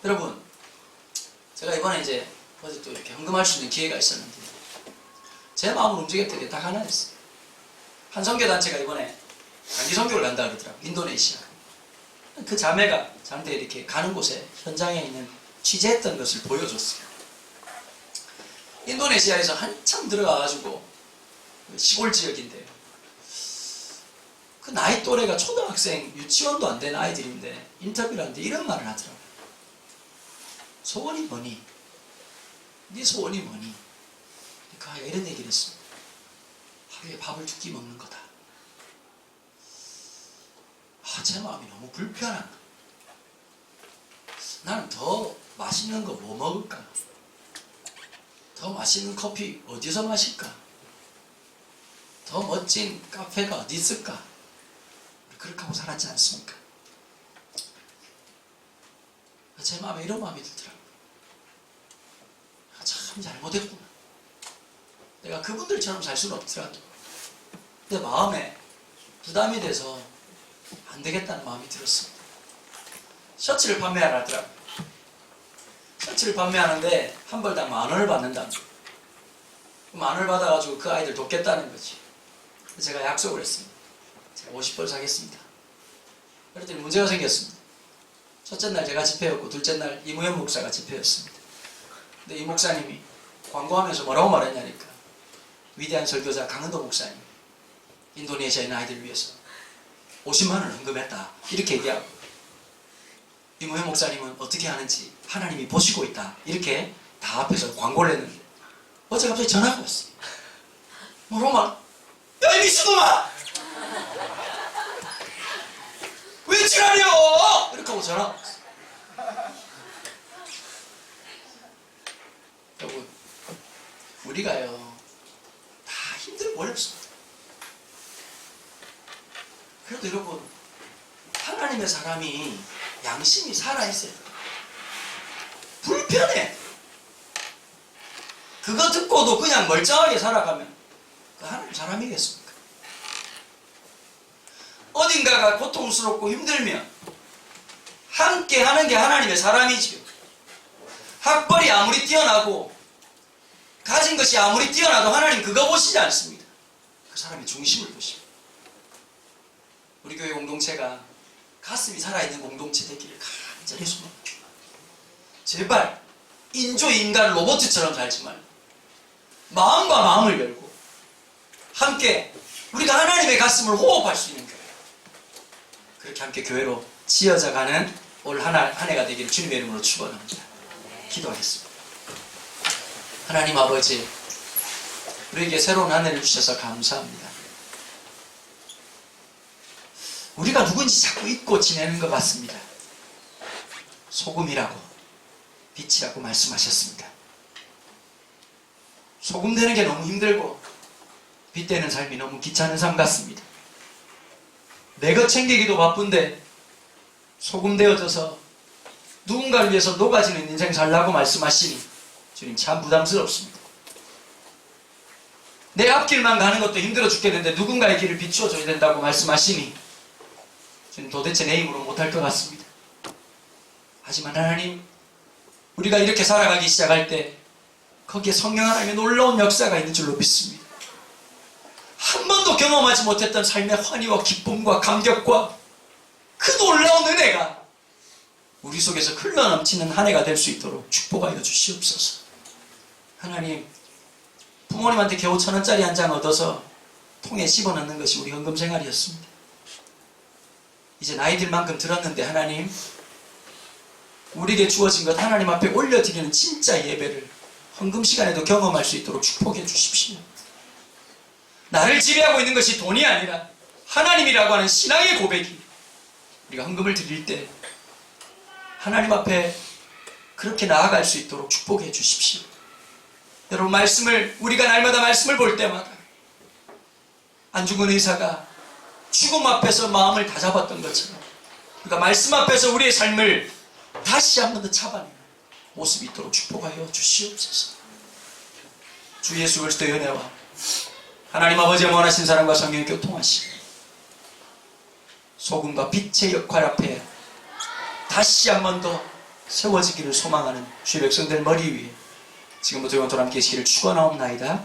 여러분, 제가 이번에 이제 어제 또 이렇게 헌금할 수 있는 기회가 있었는데 제 마음을 움직였던 게 딱 하나였어요. 한 선교단체가 이번에 단기 선교를 간다 그러더라고요. 인도네시아. 그 자매가 저한테 이렇게 가는 곳에 현장에 있는 취재했던 것을 보여줬어요. 인도네시아에서 한참 들어가가지고 시골 지역인데요. 그 나이 또래가 초등학생, 유치원도 안 된 아이들인데 인터뷰를 하는데 이런 말을 하더라고요. 소원이 뭐니? 네 소원이 뭐니? 그 아이가 이런 얘기를 했습니다. 하루에 밥을 2끼 먹는 거다. 제 마음이 너무 불편한 거야. 나는 더 맛있는 거 뭐 먹을까? 더 맛있는 커피 어디서 마실까? 더 멋진 카페가 어디 있을까? 그렇게 하고 살았지 않습니까? 제 마음에 이런 마음이 들더라고요. 참 잘못했구나. 내가 그분들처럼 살 수는 없더라도 내 마음에 부담이 돼서 안 되겠다는 마음이 들었습니다. 셔츠를 판매하라 하더라고요. 셔츠를 판매하는데 한 벌당 10,000원을 받는답니다. 10,000원을 받아가지고 그 아이들 돕겠다는 거지. 제가 약속을 했습니다. 제가 50벌 사겠습니다. 그랬더니 문제가 생겼습니다. 첫째 날 제가 집회였고 둘째 날 이무현 목사가 집회였습니다. 근데 이 목사님이 광고하면서 뭐라고 말했냐니까 위대한 설교자 강은도 목사님 인도네시아에 있는 아이들을 위해서 50만 원을 헌금했다 이렇게 얘기하고 이무현 목사님은 어떻게 하는지 하나님이 보시고 있다 이렇게 다 앞에서 광고를 했는데 어제 갑자기 전화가 왔어요. 뭐라고 말? 야, 이 미친놈아! 왜 지랄이요? 이렇게 하고 전화가 왔어요. 여러분, 우리가요 다 힘들고 어렵습니다. 그래도 여러분, 하나님의 사람이 양심이 살아있어요. 불편해. 그거 듣고도 그냥 멀쩡하게 살아가면 그 하나님 사람이겠습니까? 어딘가가 고통스럽고 힘들면 함께 하는 게 하나님의 사람이지요. 학벌이 아무리 뛰어나고 가진 것이 아무리 뛰어나도 하나님 그거 보시지 않습니다. 그 사람의 중심을 보십니다. 우리 교회 공동체가 가슴이 살아있는 공동체 되기를 간절히 소망합니다. 제발 인조인간 로봇처럼 살지 말고 마음과 마음을 열고 함께 우리가 하나님의 가슴을 호흡할 수 있는 교회, 그렇게 함께 교회로 지어져가는 올 한 해가 되기를 주님의 이름으로 축원합니다. 기도하겠습니다. 하나님 아버지, 우리에게 새로운 한 해를 주셔서 감사합니다. 우리가 누군지 자꾸 잊고 지내는 것 같습니다. 소금이라고 빛이라고 말씀하셨습니다. 소금 되는 게 너무 힘들고 빛 되는 삶이 너무 귀찮은 삶 같습니다. 내 것 챙기기도 바쁜데 소금 되어져서 누군가를 위해서 녹아지는 인생 살라고 말씀하시니 주님 참 부담스럽습니다. 내 앞길만 가는 것도 힘들어 죽겠는데 누군가의 길을 비추어줘야 된다고 말씀하시니 주님 도대체 내 힘으로 못할 것 같습니다. 하지만 하나님, 우리가 이렇게 살아가기 시작할 때 거기에 성령 하나님의 놀라운 역사가 있는 줄로 믿습니다. 한 번도 경험하지 못했던 삶의 환희와 기쁨과 감격과 그 놀라운 은혜가 우리 속에서 흘러넘치는 한 해가 될 수 있도록 축복하여 주시옵소서. 하나님, 부모님한테 겨우 1,000원짜리 한 장 얻어서 통에 집어넣는 것이 우리 헌금 생활이었습니다. 이제 나이 들 만큼 들었는데 하나님, 우리에게 주어진 것 하나님 앞에 올려드리는 진짜 예배를 헌금 시간에도 경험할 수 있도록 축복해 주십시오. 나를 지배하고 있는 것이 돈이 아니라 하나님이라고 하는 신앙의 고백이 우리가 헌금을 드릴 때 하나님 앞에 그렇게 나아갈 수 있도록 축복해 주십시오. 여러분, 우리가 날마다 말씀을 볼 때마다 안중근 의사가 죽음 앞에서 마음을 다잡았던 것처럼 우리가 말씀 앞에서 우리의 삶을 다시 한 번 더 잡아내는 모습이 있도록 축복하여 주시옵소서. 주 예수 그리스도의 은혜와 하나님 아버지의 원하신 사랑과 성령의 교통하시고 소금과 빛의 역할 앞에 다시 한 번 더 세워지기를 소망하는 주의 백성들 머리 위에 지금부터 영원토록 함께 계시기를 축원하옵나이다.